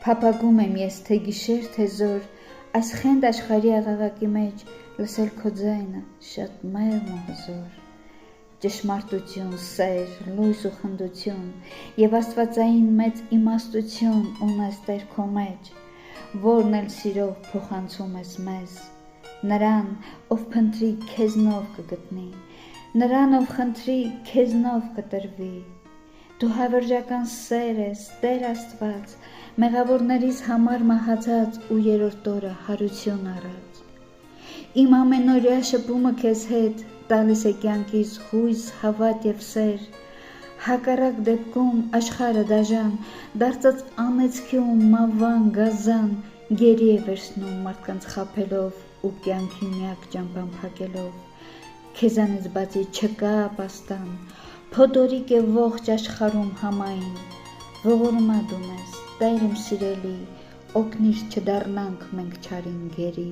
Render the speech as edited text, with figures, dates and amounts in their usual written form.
Փափագում եմ ես թե գիշեր, թե զոր, այս խենդ աշխարհի աղաղակի մեջ լսել քո ձայնը շատ մեղմ ու հզոր։ Ճշմարտություն, սեր, լույս ու խնդություն եւ աստվածային մեծ իմաստություն ունես Տեր քո մեջ, որն էլ սիրով փոխանցում ես մեզ։ Նրան, ով փնտրի քեզնով կգտնի, նրան, ով խնդրի քեզնով կտրվի։ Դու հավերժական սեր ես, Տեր Աստված, մեղավորներիս համար մահացած ու երրորդ օրը հարություն առած։ Իմ ամենօրյա շփումը քեզ հետ տալիս է կյանքիս հույս, հավատ եւ սեր։ Հակառակ դեպքում աշխարհը դաժան, դարձած անեծքի ու մավան գազան, գերի է վերցնում մարդկանց խաբելով ու կյանքի միակ ճամփան փակելով։ Քեզանից բացի չկա ապաստան, փոթորիկ է ողջ աշխարհում համային։ Ողորմա դու մեզ, Տեր իմ սիրելի, օգնիր չդառնանք մենք չարին գերի։